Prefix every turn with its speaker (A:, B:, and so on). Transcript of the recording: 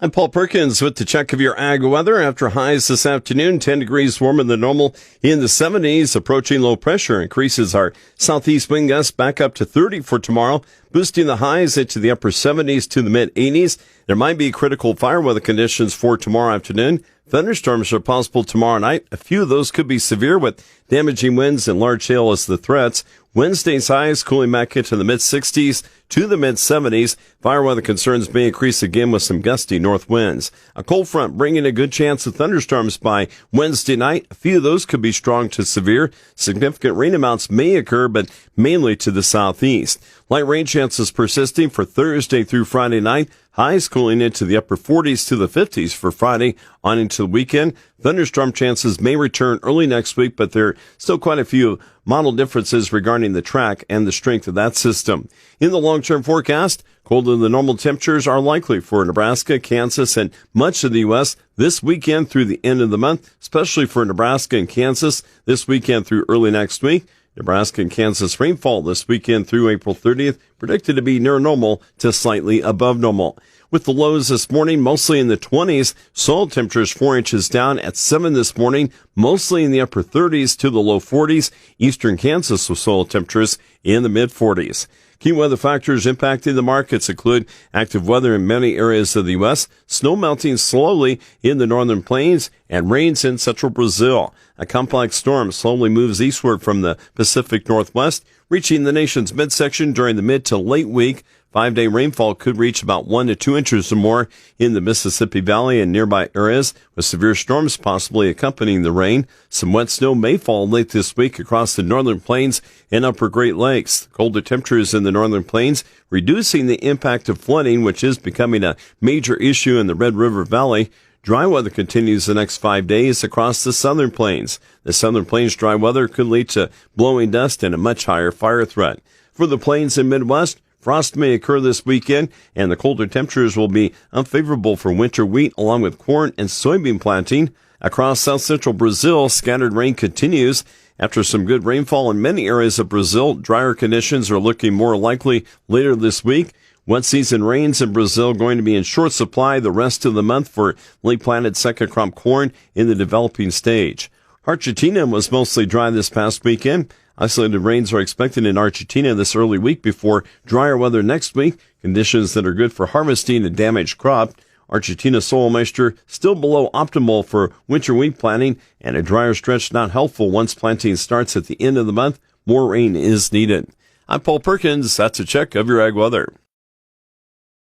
A: I'm Paul Perkins with the check of your ag weather. After highs this afternoon, 10 degrees warmer than normal in the 70s. Approaching low pressure increases our southeast wind gusts back up to 30 for tomorrow, boosting the highs into the upper 70s to the mid 80s. There might be critical fire weather conditions for tomorrow afternoon. Thunderstorms are possible tomorrow night. A few of those could be severe with damaging winds and large hail as the threats. Wednesday's highs cooling back into the mid-60s to the mid-70s. Fire weather concerns may increase again with some gusty north winds. A cold front bringing a good chance of thunderstorms by Wednesday night. A few of those could be strong to severe. Significant rain amounts may occur, but mainly to the southeast. Light rain chances persisting for Thursday through Friday night. Highs cooling into the upper 40s to the 50s for Friday on into the weekend. Thunderstorm chances may return early next week, but there are still quite a few model differences regarding the track and the strength of that system. In the long-term forecast, colder than normal temperatures are likely for Nebraska, Kansas, and much of the U.S. this weekend through the end of the month, especially for Nebraska and Kansas this weekend through early next week. Nebraska and Kansas rainfall this weekend through April 30th, predicted to be near normal to slightly above normal. With the lows this morning mostly in the 20s, soil temperatures 4 inches down at 7 this morning, mostly in the upper 30s to the low 40s. Eastern Kansas with soil temperatures in the mid 40s. Key weather factors impacting the markets include active weather in many areas of the U.S., snow melting slowly in the northern plains, and rains in central Brazil. A complex storm slowly moves eastward from the Pacific Northwest, reaching the nation's midsection during the mid to late week. 5-day rainfall could reach about 1 to 2 inches or more in the Mississippi Valley and nearby areas, with severe storms possibly accompanying the rain. Some wet snow may fall late this week across the northern plains and upper Great Lakes. Colder temperatures in the northern plains reducing the impact of flooding, which is becoming a major issue in the Red River Valley. Dry weather continues the next 5 days across the southern plains. The southern plains dry weather could lead to blowing dust and a much higher fire threat. For the plains and Midwest, frost may occur this weekend, and the colder temperatures will be unfavorable for winter wheat along with corn and soybean planting. Across south central Brazil, scattered rain continues. After some good rainfall in many areas of Brazil, drier conditions are looking more likely later this week. Wet season rains in Brazil going to be in short supply the rest of the month for late planted second crop corn in the developing stage. Argentina was mostly dry this past weekend. Isolated rains are expected in Argentina this early week before drier weather next week, conditions that are good for harvesting a damaged crop. Argentina soil moisture still below optimal for winter wheat planting, and a drier stretch not helpful once planting starts at the end of the month. More rain is needed. I'm Paul Perkins. That's a check of your ag weather.